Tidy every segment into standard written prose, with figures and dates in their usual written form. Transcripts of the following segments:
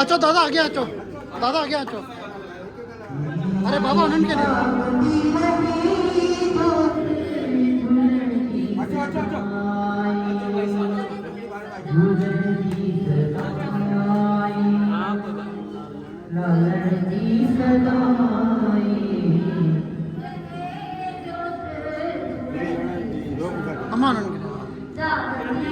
अचो दादा आगे अचो, दादा आगे अचो। अरे बाबा उन्हनि खे ॾियो। अम्मा उन्हनि खे ॾियो।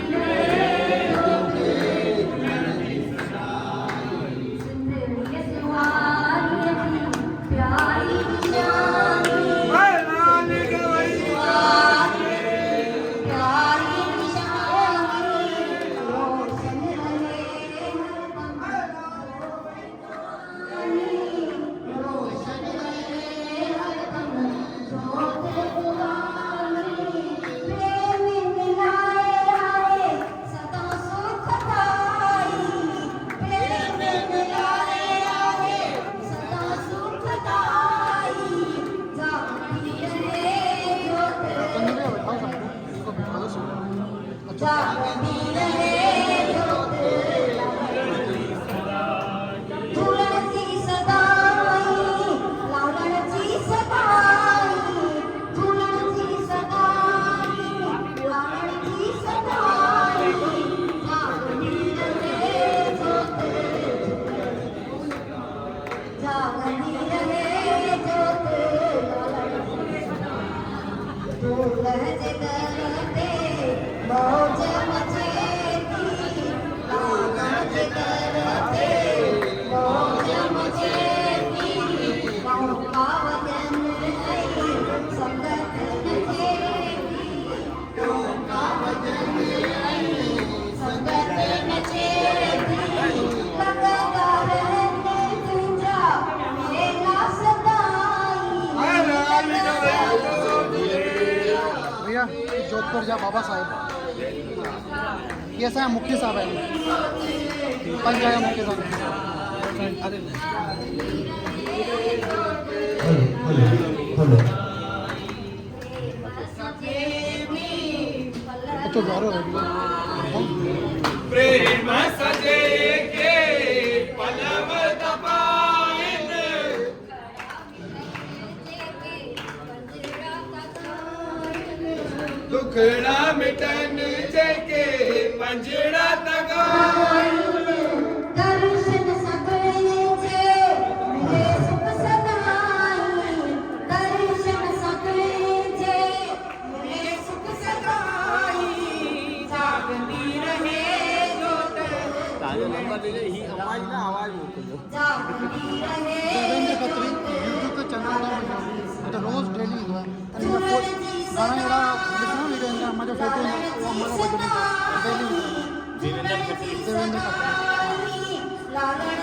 भैया जोधपुर जा बाबा साहेब ये असांजा मुफ्ती साहब आहिनि पंज आया मुफ्ती साहब अचो गारो प्रेम सजे के पलव दबाइन दुखड़ा मिटन जेके पंजड़ा तगाइन दर्शन सगळे जे मिले सुख सदाई दर्शन सगळे जे मिले सुख सदाई जागती रहे जोत ताजो नंबर ले ही आवाज ना आवाज मोकलो जागती रहे देवेंद्र खत्री यूट्यूब ते चैनल आहे रोज डेली ईंदो आहे गाना अहिड़ा ॾिसणु वीडियो ईंदा आहिनि मुंहिंजो फोटो उहो अमर वधंदो डेली देवेंद्र खत्री लालण